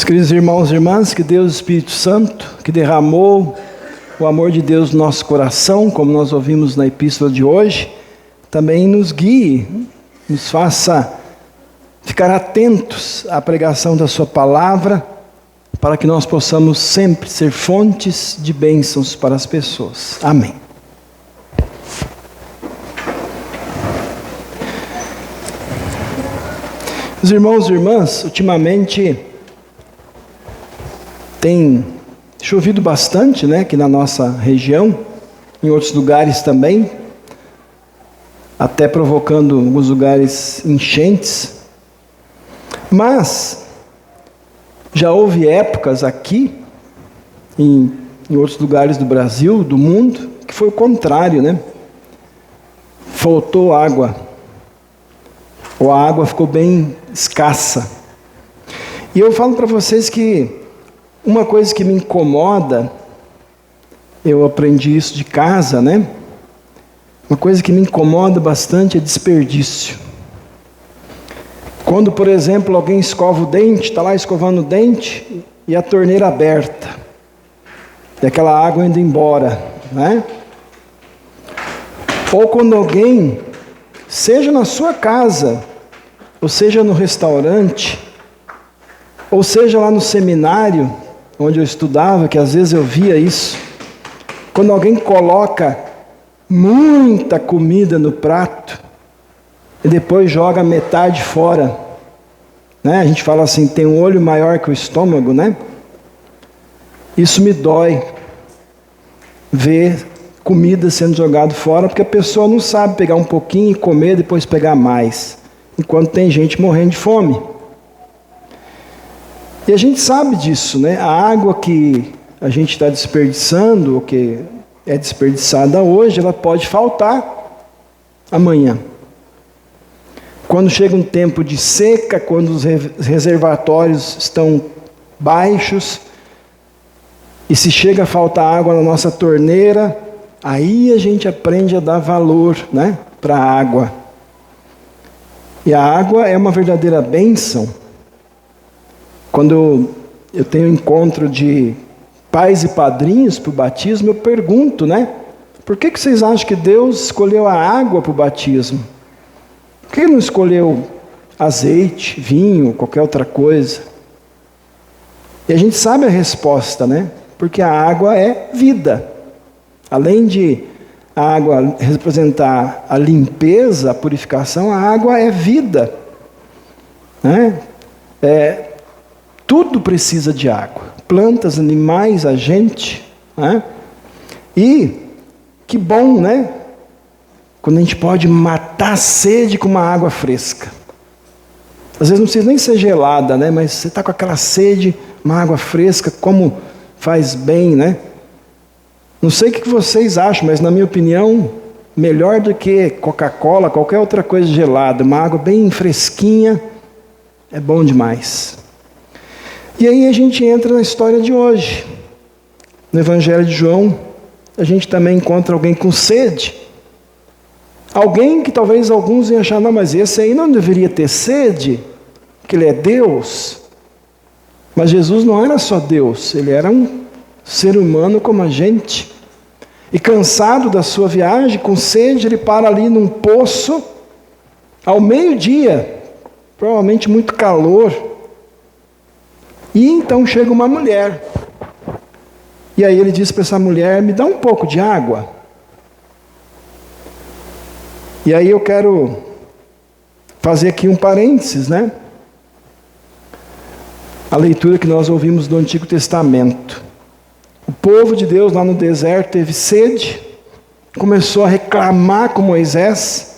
Meus queridos irmãos e irmãs, que Deus, Espírito Santo, que derramou o amor de Deus no nosso coração, como nós ouvimos na epístola de hoje, também nos guie, nos faça ficar atentos à pregação da sua palavra, para que nós possamos sempre ser fontes de bênçãos para as pessoas. Amém. Os irmãos e irmãs, ultimamente tem chovido bastante, aqui na nossa região, em outros lugares também, até provocando em alguns lugares enchentes. Mas já houve épocas aqui, em outros lugares do Brasil, do mundo, que foi o contrário, Faltou água, ou a água ficou bem escassa. E eu falo para vocês que uma coisa que me incomoda, eu aprendi isso de casa, Uma coisa que me incomoda bastante é desperdício. Quando, por exemplo, alguém escova o dente, está lá escovando o dente e a torneira aberta, e aquela água indo embora, Ou quando alguém, seja na sua casa, ou seja no restaurante, ou seja lá no seminário, onde eu estudava, que às vezes eu via isso, quando alguém coloca muita comida no prato e depois joga metade fora, A gente fala assim, tem um olho maior que o estômago, Isso me dói, ver comida sendo jogada fora, porque a pessoa não sabe pegar um pouquinho e comer, depois pegar mais, enquanto tem gente morrendo de fome. E a gente sabe disso, A água que a gente está desperdiçando, ou que é desperdiçada hoje, ela pode faltar amanhã. Quando chega um tempo de seca, quando os reservatórios estão baixos, e se chega a faltar água na nossa torneira, aí a gente aprende a dar valor, para a água. E a água é uma verdadeira bênção. Quando eu tenho encontro de pais e padrinhos para o batismo, eu pergunto, por que vocês acham que Deus escolheu a água para o batismo? Por que Ele não escolheu azeite, vinho, qualquer outra coisa? E a gente sabe a resposta, Porque a água é vida. Além de a água representar a limpeza, a purificação, a água é vida. Tudo precisa de água. Plantas, animais, a gente. E que bom, Quando a gente pode matar a sede com uma água fresca. Às vezes não precisa nem ser gelada, Mas você está com aquela sede, uma água fresca, como faz bem, Não sei o que vocês acham, mas na minha opinião, melhor do que Coca-Cola, qualquer outra coisa gelada, uma água bem fresquinha, é bom demais. E aí a gente entra na história de hoje. No Evangelho de João, a gente também encontra alguém com sede. Alguém que talvez alguns iam achar, não, mas esse aí não deveria ter sede, porque ele é Deus. Mas Jesus não era só Deus, ele era um ser humano como a gente. E cansado da sua viagem, com sede, ele para ali num poço, ao meio-dia, provavelmente muito calor. E então chega uma mulher. E aí ele diz para essa mulher, me dá um pouco de água. E aí eu quero fazer aqui um parênteses, A leitura que nós ouvimos do Antigo Testamento. O povo de Deus lá no deserto teve sede, começou a reclamar com Moisés,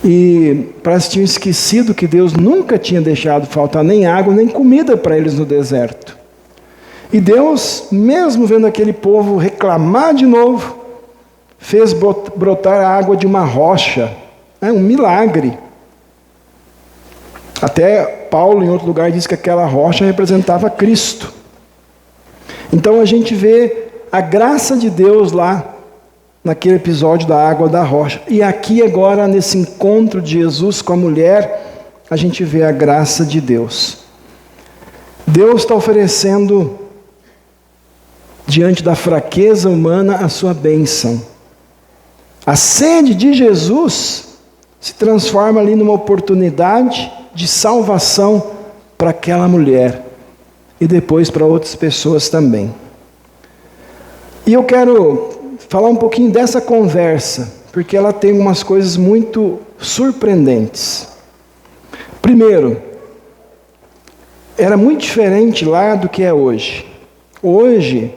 e parece que tinham esquecido que Deus nunca tinha deixado faltar nem água, nem comida para eles no deserto. E Deus, mesmo vendo aquele povo reclamar de novo, fez brotar a água de uma rocha, um milagre. Até Paulo, em outro lugar, diz que aquela rocha representava Cristo. Então a gente vê a graça de Deus lá, naquele episódio da água da rocha. E aqui agora, nesse encontro de Jesus com a mulher, a gente vê a graça de Deus. Deus está oferecendo, diante da fraqueza humana, a sua bênção. A sede de Jesus se transforma ali numa oportunidade de salvação para aquela mulher e depois para outras pessoas também. E eu quero falar um pouquinho dessa conversa, porque ela tem umas coisas muito surpreendentes. Primeiro, era muito diferente lá do que é hoje. Hoje,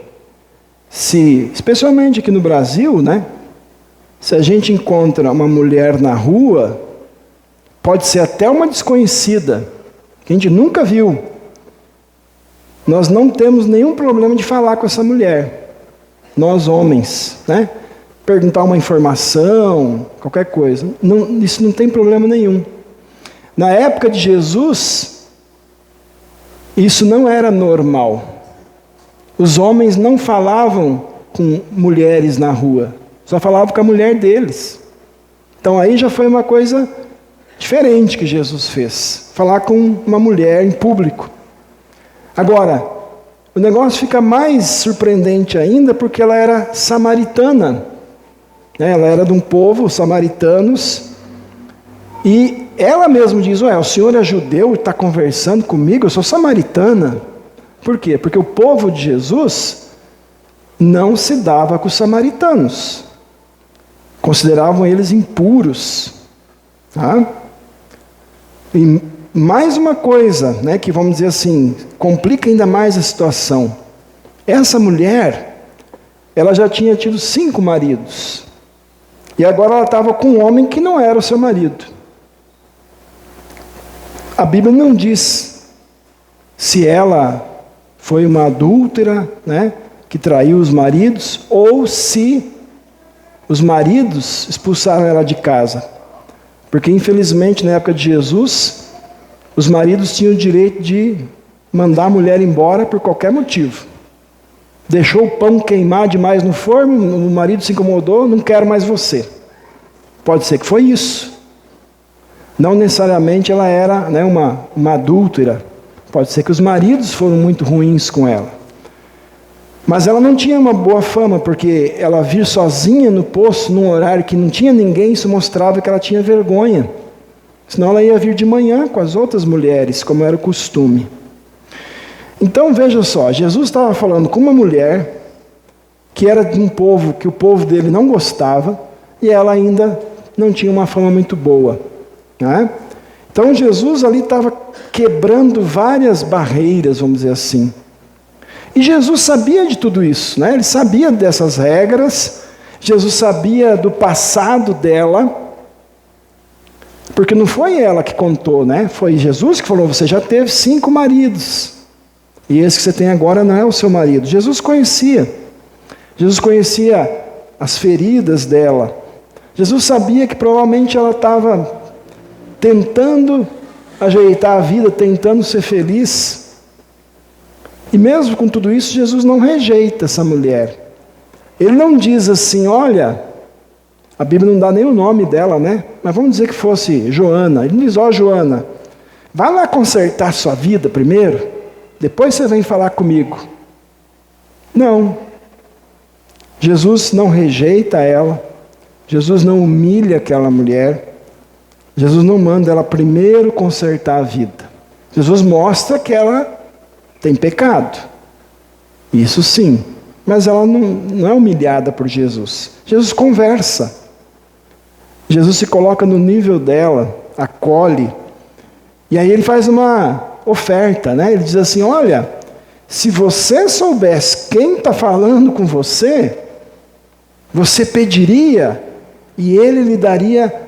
especialmente aqui no Brasil, né? Se a gente encontra uma mulher na rua, pode ser até uma desconhecida, que a gente nunca viu. Nós não temos nenhum problema de falar com essa mulher. Nós homens, né? Perguntar uma informação, qualquer coisa. Isso não tem problema nenhum. Na época de Jesus, isso não era normal. Os homens não falavam com mulheres na rua, só falavam com a mulher deles. Então aí já foi uma coisa diferente que Jesus fez, falar com uma mulher em público. Agora, o negócio fica mais surpreendente ainda porque ela era samaritana. Ela era de um povo, os samaritanos, e ela mesma diz, o senhor é judeu e está conversando comigo, eu sou samaritana. Por quê? Porque o povo de Jesus não se dava com os samaritanos. Consideravam eles impuros. Tá? E mais uma coisa, né, que vamos dizer assim, complica ainda mais a situação. Essa mulher, ela já tinha tido 5 maridos. E agora ela estava com um homem que não era o seu marido. A Bíblia não diz se ela foi uma adúltera, né, que traiu os maridos, ou se os maridos expulsaram ela de casa. Porque, infelizmente, na época de Jesus, os maridos tinham o direito de mandar a mulher embora por qualquer motivo. Deixou o pão queimar demais no forno, o marido se incomodou, não quero mais você. Pode ser que foi isso. Não necessariamente ela era, né, uma adúltera. Pode ser que os maridos foram muito ruins com ela. Mas ela não tinha uma boa fama, porque ela vir sozinha no poço, num horário que não tinha ninguém, isso mostrava que ela tinha vergonha. Senão ela ia vir de manhã com as outras mulheres, como era o costume. Então veja só, Jesus estava falando com uma mulher que era de um povo que o povo dele não gostava, e ela ainda não tinha uma fama muito boa, né? Então Jesus ali estava quebrando várias barreiras, vamos dizer assim. E Jesus sabia de tudo isso, né? Ele sabia dessas regras, Jesus sabia do passado dela, porque não foi ela que contou, né? Foi Jesus que falou, você já teve 5 maridos, e esse que você tem agora não é o seu marido. Jesus conhecia as feridas dela. Jesus sabia que provavelmente ela estava tentando ajeitar a vida, tentando ser feliz. E mesmo com tudo isso, Jesus não rejeita essa mulher. Ele não diz assim, olha, a Bíblia não dá nem o nome dela, né? Mas vamos dizer que fosse Joana. Ele diz, Joana, vai lá consertar sua vida primeiro, depois você vem falar comigo. Não. Jesus não rejeita ela. Jesus não humilha aquela mulher. Jesus não manda ela primeiro consertar a vida. Jesus mostra que ela tem pecado. Isso sim. Mas ela não é humilhada por Jesus. Jesus conversa. Jesus se coloca no nível dela, acolhe. E aí ele faz uma oferta, né? Ele diz assim, olha, se você soubesse quem está falando com você, você pediria e ele lhe daria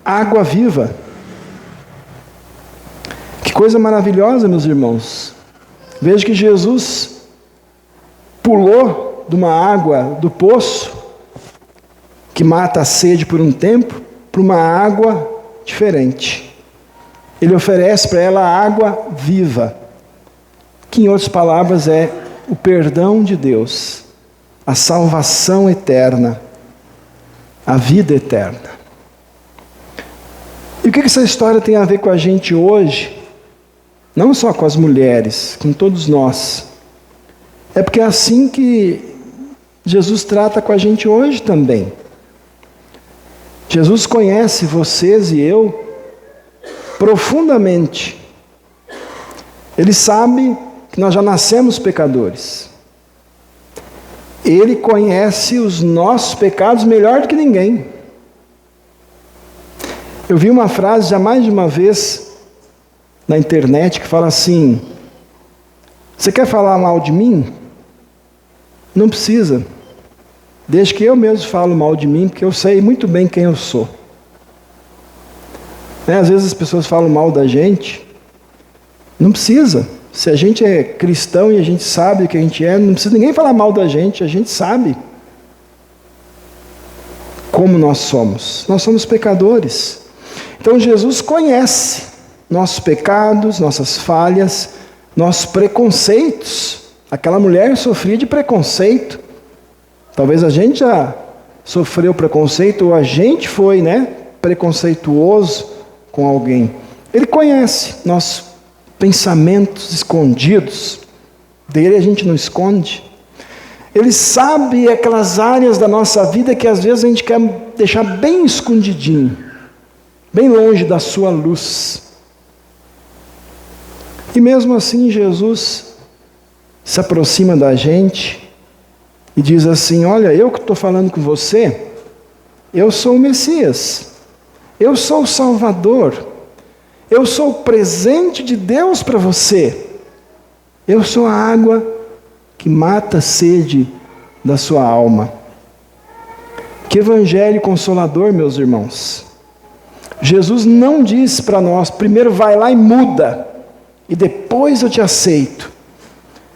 água viva. Que coisa maravilhosa, meus irmãos. Veja que Jesus pulou de uma água do poço, que mata a sede por um tempo, para uma água diferente. Ele oferece para ela água viva, que em outras palavras é o perdão de Deus, a salvação eterna, a vida eterna. E o que essa história tem a ver com a gente hoje, Não só com as mulheres, com todos nós. É porque é assim que Jesus trata com a gente hoje também. Jesus conhece vocês e eu profundamente. Ele sabe que nós já nascemos pecadores. Ele conhece os nossos pecados melhor do que ninguém. Eu vi uma frase já mais de uma vez na internet que fala assim: você quer falar mal de mim? Não precisa. Desde que eu mesmo falo mal de mim, porque eu sei muito bem quem eu sou. Às vezes as pessoas falam mal da gente. Não precisa. Se a gente é cristão e a gente sabe o que a gente é, não precisa ninguém falar mal da gente, a gente sabe como nós somos. Nós somos pecadores. Então Jesus conhece nossos pecados, nossas falhas, nossos preconceitos. Aquela mulher sofria de preconceito. Talvez a gente já sofreu preconceito, ou a gente foi, preconceituoso com alguém. Ele conhece nossos pensamentos escondidos. Dele a gente não esconde. Ele sabe aquelas áreas da nossa vida que às vezes a gente quer deixar bem escondidinho, bem longe da sua luz. E mesmo assim Jesus se aproxima da gente e diz assim: olha, eu que estou falando com você, eu sou o Messias, eu sou o Salvador, eu sou o presente de Deus para você, eu sou a água que mata a sede da sua alma. Que evangelho consolador, meus irmãos. Jesus não disse para nós: primeiro vai lá e muda, e depois eu te aceito.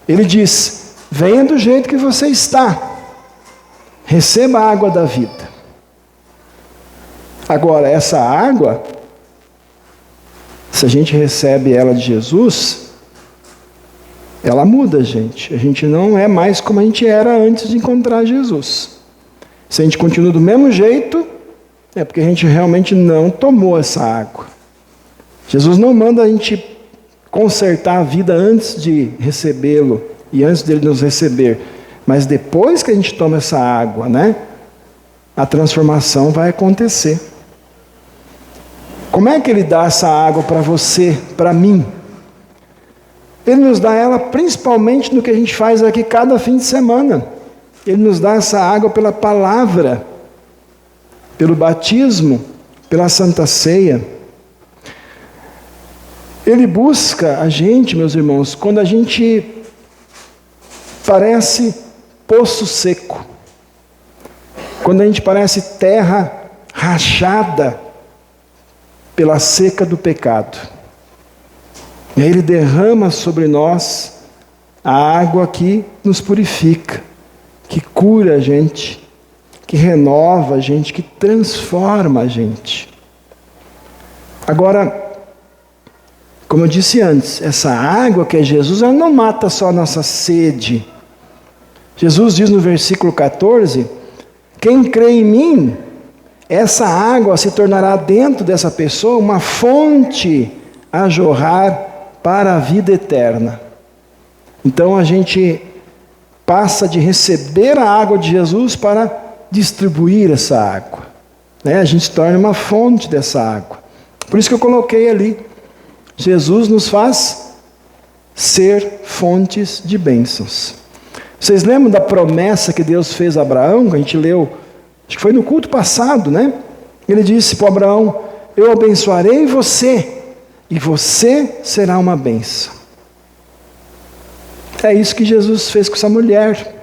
Ele diz: venha do jeito que você está, receba a água da vida. Agora, essa água, se a gente recebe ela de Jesus, ela muda a gente. A gente não é mais como a gente era antes de encontrar Jesus. Se a gente continua do mesmo jeito, é porque a gente realmente não tomou essa água. Jesus não manda a gente consertar a vida antes de recebê-lo e antes dele nos receber, mas depois que a gente toma essa água, a transformação vai acontecer. Como é que ele dá essa água para você, para mim? Ele nos dá ela principalmente no que a gente faz aqui cada fim de semana. Ele nos dá essa água pela palavra, pelo batismo, pela Santa Ceia. Ele busca a gente, meus irmãos, quando a gente parece poço seco, quando a gente parece terra rachada pela seca do pecado. E aí ele derrama sobre nós a água que nos purifica, que cura a gente, que renova a gente, que transforma a gente. Agora, como eu disse antes, essa água que é Jesus, ela não mata só a nossa sede. Jesus diz no versículo 14, quem crê em mim, essa água se tornará dentro dessa pessoa uma fonte a jorrar para a vida eterna. Então a gente passa de receber a água de Jesus para distribuir essa água. A gente se torna uma fonte dessa água. Por isso que eu coloquei ali, Jesus nos faz ser fontes de bênçãos. Vocês lembram da promessa que Deus fez a Abraão, que a gente leu, acho que foi no culto passado, Ele disse para Abraão: eu abençoarei você, e você será uma bênção. É isso que Jesus fez com essa mulher,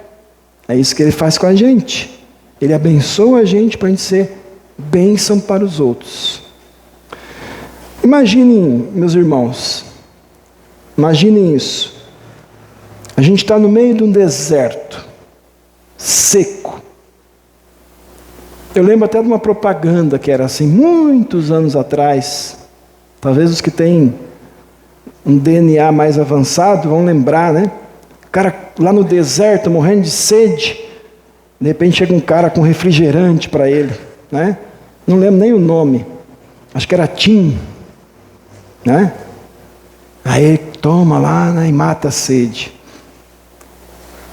é isso que Ele faz com a gente. Ele abençoa a gente para a gente ser bênção para os outros. Imaginem, meus irmãos, imaginem isso. A gente está no meio de um deserto, seco. Eu lembro até de uma propaganda que era assim, muitos anos atrás. Talvez os que têm um DNA mais avançado vão lembrar, O cara lá no deserto, morrendo de sede, de repente chega um cara com refrigerante para ele, Não lembro nem o nome, acho que era Tim, Aí toma lá, né, e mata a sede.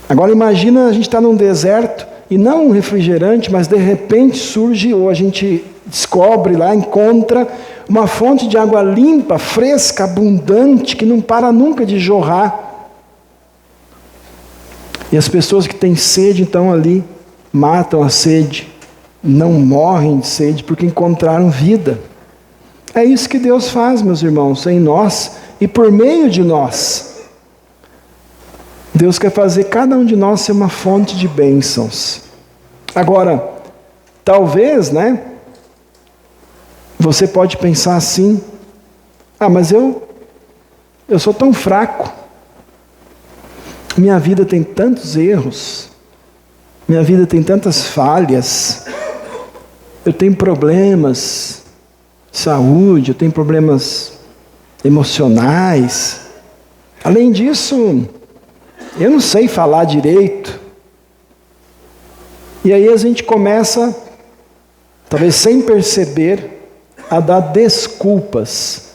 Agora imagina a gente estar num deserto e não um refrigerante, mas de repente surge, ou a gente descobre lá, encontra uma fonte de água limpa, fresca, abundante, que não para nunca de jorrar. E as pessoas que têm sede, então ali, matam a sede, não morrem de sede, porque encontraram vida. É isso que Deus faz, meus irmãos, em nós e por meio de nós. Deus quer fazer cada um de nós ser uma fonte de bênçãos. Agora, talvez, né? Você pode pensar assim: ah, mas eu sou tão fraco. Minha vida tem tantos erros. Minha vida tem tantas falhas. Eu tenho problemas de saúde, eu tenho problemas emocionais. Além disso, eu não sei falar direito. E aí a gente começa, talvez sem perceber, a dar desculpas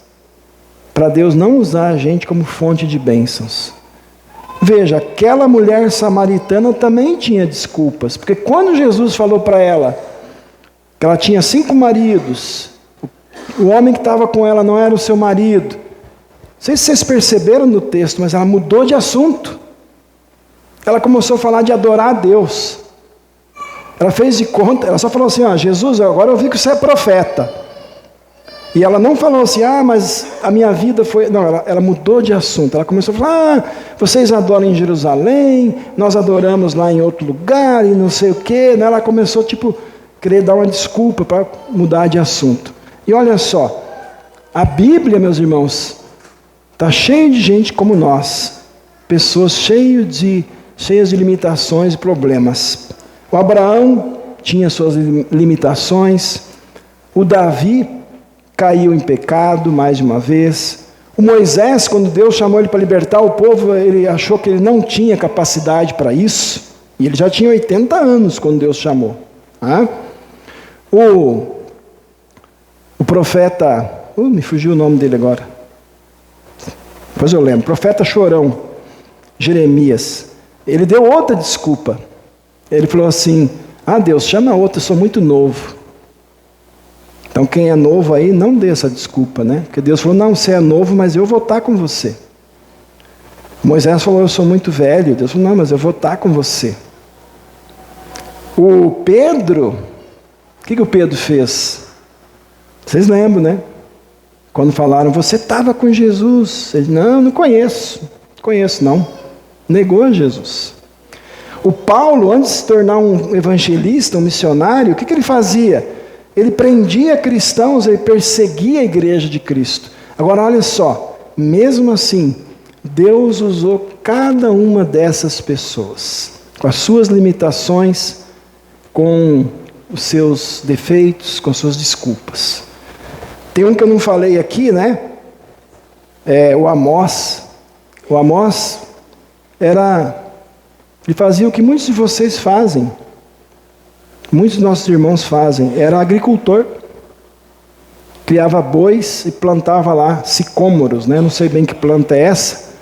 para Deus não usar a gente como fonte de bênçãos. Veja, aquela mulher samaritana também tinha desculpas, porque quando Jesus falou para ela que ela tinha 5 maridos, o homem que estava com ela não era o seu marido. Não sei se vocês perceberam no texto, mas ela mudou de assunto. Ela começou a falar de adorar a Deus. Ela fez de conta, ela só falou assim: ó, Jesus, agora eu vi que você é profeta. E ela não falou assim: ah, mas a minha vida foi... Não, ela mudou de assunto. Ela começou a falar: ah, vocês adoram em Jerusalém, nós adoramos lá em outro lugar, e não sei o quê. Ela começou, querer dar uma desculpa para mudar de assunto. E olha só, a Bíblia, meus irmãos, está cheia de gente como nós, pessoas cheias de limitações e problemas. O Abraão tinha suas limitações, o Davi caiu em pecado mais de uma vez, o Moisés, quando Deus chamou ele para libertar o povo, ele achou que ele não tinha capacidade para isso, e ele já tinha 80 anos quando Deus chamou. O profeta, me fugiu o nome dele agora, depois eu lembro, profeta chorão, Jeremias, ele deu outra desculpa. Ele falou assim: ah, Deus, chama outra, eu sou muito novo. Então quem é novo aí, não dê essa desculpa, né? Porque Deus falou: não, você é novo, mas eu vou estar com você. Moisés falou: eu sou muito velho. Deus falou: não, mas eu vou estar com você. O Pedro, o que o Pedro fez? Vocês lembram, né? Quando falaram: você estava com Jesus. Ele: não conheço. Conheço não. Negou Jesus. O Paulo, antes de se tornar um evangelista, um missionário, o que ele fazia? Ele prendia cristãos, ele perseguia a igreja de Cristo. Agora olha só, mesmo assim, Deus usou cada uma dessas pessoas, com as suas limitações, com os seus defeitos, com suas desculpas. Tem um que eu não falei aqui, né? O Amós. O Amós ele fazia o que muitos de vocês fazem, muitos dos nossos irmãos fazem. Era agricultor, criava bois e plantava lá sicômoros, né? Não sei bem que planta é essa.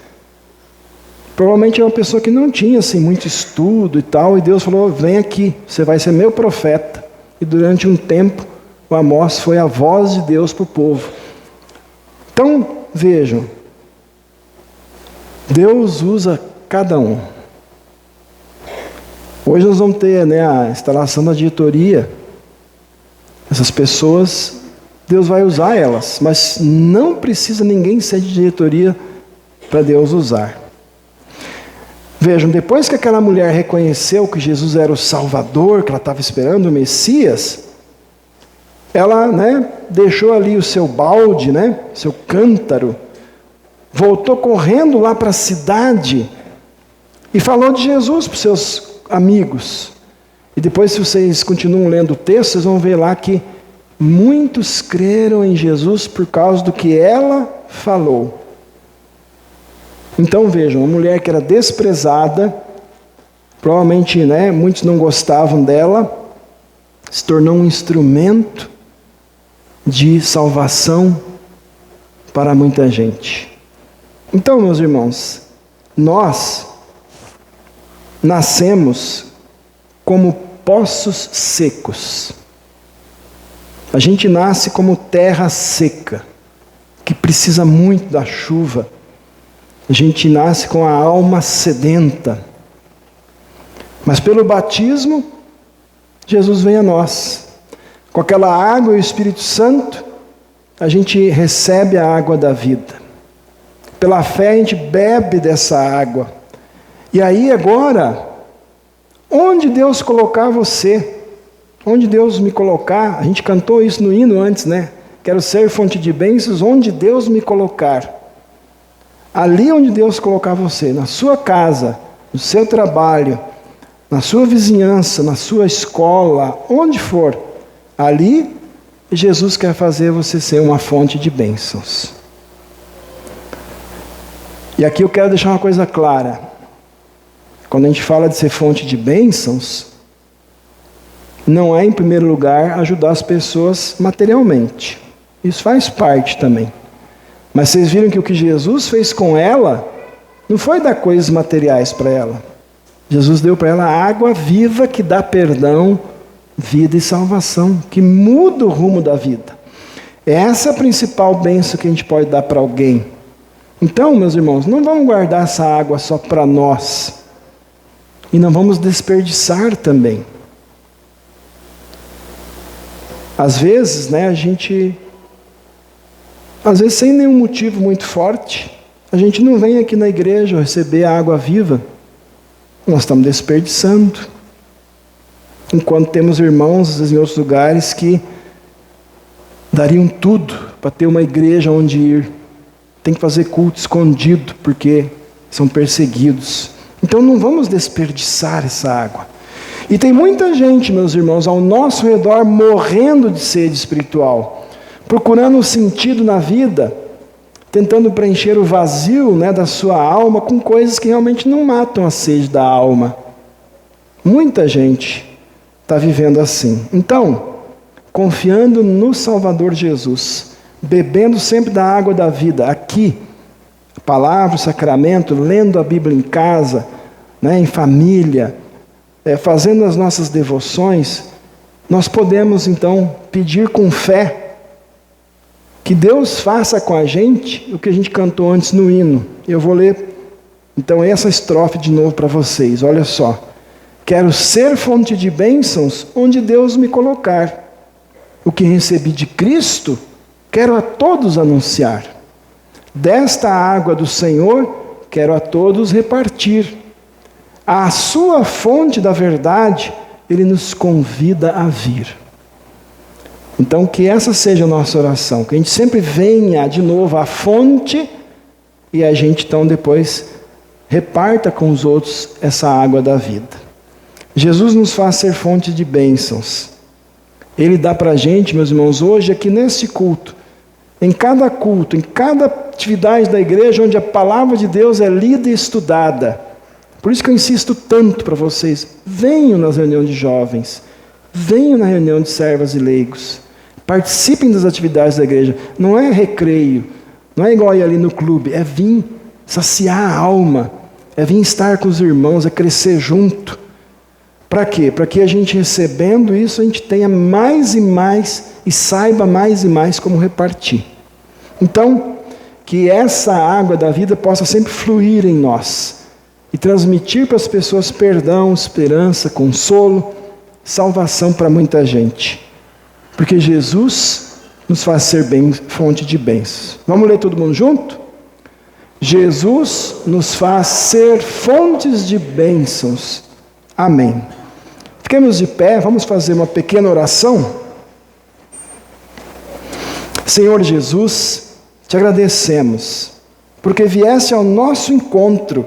Provavelmente é uma pessoa que não tinha assim, muito estudo e tal, e Deus falou: vem aqui, você vai ser meu profeta. E durante um tempo, o Amós foi a voz de Deus para o povo. Então, vejam, Deus usa cada um. Hoje nós vamos ter, né, a instalação da diretoria. Essas pessoas, Deus vai usar elas, mas não precisa ninguém ser de diretoria para Deus usar. Vejam, depois que aquela mulher reconheceu que Jesus era o Salvador, que ela estava esperando o Messias, ela, né, deixou ali o seu balde, né, seu cântaro, voltou correndo lá para a cidade e falou de Jesus para os seus amigos. E depois, se vocês continuam lendo o texto, vocês vão ver lá que muitos creram em Jesus por causa do que ela falou. Então vejam, uma mulher que era desprezada, provavelmente, né, muitos não gostavam dela, se tornou um instrumento de salvação para muita gente. Então, meus irmãos, nós nascemos como poços secos. A gente nasce como terra seca, que precisa muito da chuva. A gente nasce com a alma sedenta. Mas pelo batismo, Jesus vem a nós. Com aquela água e o Espírito Santo, a gente recebe a água da vida. Pela fé a gente bebe dessa água. E aí agora, onde Deus colocar você, onde Deus me colocar, a gente cantou isso no hino antes, né? Quero ser fonte de bênçãos, onde Deus me colocar. Ali onde Deus colocar você, na sua casa, no seu trabalho, na sua vizinhança, na sua escola, onde for, ali Jesus quer fazer você ser uma fonte de bênçãos. E aqui eu quero deixar uma coisa clara. Quando a gente fala de ser fonte de bênçãos, não é, em primeiro lugar, ajudar as pessoas materialmente. Isso faz parte também. Mas vocês viram que o que Jesus fez com ela, não foi dar coisas materiais para ela. Jesus deu para ela a água viva que dá perdão, vida e salvação, que muda o rumo da vida. Essa é a principal bênção que a gente pode dar para alguém. Então, meus irmãos, não vamos guardar essa água só para nós. E não vamos desperdiçar também. Às vezes, né, às vezes sem nenhum motivo muito forte, a gente não vem aqui na igreja receber a água viva. Nós estamos desperdiçando. Enquanto temos irmãos em outros lugares que dariam tudo para ter uma igreja onde ir. Tem que fazer culto escondido porque são perseguidos. Então não vamos desperdiçar essa água. E tem muita gente, meus irmãos, ao nosso redor morrendo de sede espiritual, procurando um sentido na vida, tentando preencher o vazio, né, da sua alma com coisas que realmente não matam a sede da alma. Muita gente está vivendo assim. Então, confiando no Salvador Jesus, bebendo sempre da água da vida, aqui, palavra, sacramento, lendo a Bíblia em casa, né, em família, fazendo as nossas devoções, nós podemos então pedir com fé que Deus faça com a gente o que a gente cantou antes no hino. Eu vou ler então essa estrofe de novo para vocês, olha só. Quero ser fonte de bênçãos onde Deus me colocar. O que recebi de Cristo, quero a todos anunciar. Desta água do Senhor, quero a todos repartir. À sua fonte da verdade, Ele nos convida a vir. Então, que essa seja a nossa oração, que a gente sempre venha de novo à fonte e a gente então depois reparta com os outros essa água da vida. Jesus nos faz ser fonte de bênçãos. Ele dá para a gente, meus irmãos, hoje aqui nesse culto, em cada culto, em cada atividade da igreja onde a palavra de Deus é lida e estudada. Por isso que eu insisto tanto para vocês, venham nas reuniões de jovens, venham na reunião de servas e leigos, participem das atividades da igreja. Não é recreio, não é igual ir ali no clube, é vir saciar a alma, é vir estar com os irmãos, é crescer junto. Para quê? Para que a gente recebendo isso, a gente tenha mais e mais e saiba mais e mais como repartir. Então, que essa água da vida possa sempre fluir em nós e transmitir para as pessoas perdão, esperança, consolo, salvação para muita gente. Porque Jesus nos faz ser fonte de bênçãos. Vamos ler todo mundo junto? Jesus nos faz ser fontes de bênçãos. Amém. Fiquemos de pé, vamos fazer uma pequena oração. Senhor Jesus, te agradecemos, porque vieste ao nosso encontro,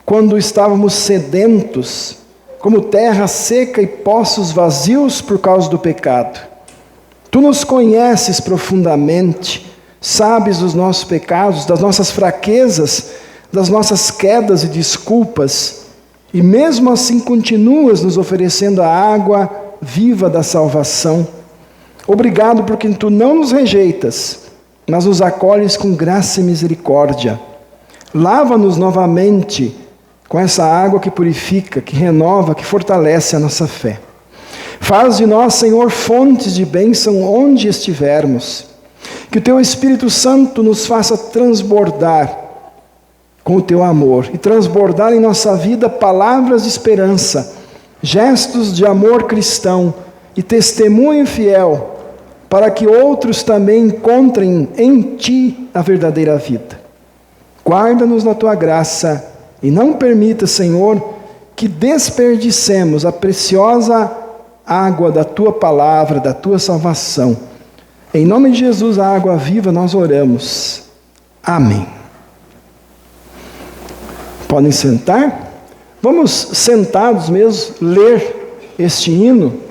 quando estávamos sedentos, como terra seca e poços vazios por causa do pecado. Tu nos conheces profundamente, sabes os nossos pecados, das nossas fraquezas, das nossas quedas e desculpas, e mesmo assim continuas nos oferecendo a água viva da salvação. Obrigado porque tu não nos rejeitas, mas nos acolhes com graça e misericórdia. Lava-nos novamente com essa água que purifica, que renova, que fortalece a nossa fé. Faz de nós, Senhor, fontes de bênção onde estivermos. Que o Teu Espírito Santo nos faça transbordar com o Teu amor e transbordar em nossa vida palavras de esperança, gestos de amor cristão e testemunho fiel, para que outros também encontrem em Ti a verdadeira vida. Guarda-nos na Tua graça e não permita, Senhor, que desperdicemos a preciosa água da Tua palavra, da Tua salvação. Em nome de Jesus, a água viva, nós oramos. Amém. Podem sentar? Vamos sentados mesmo ler este hino.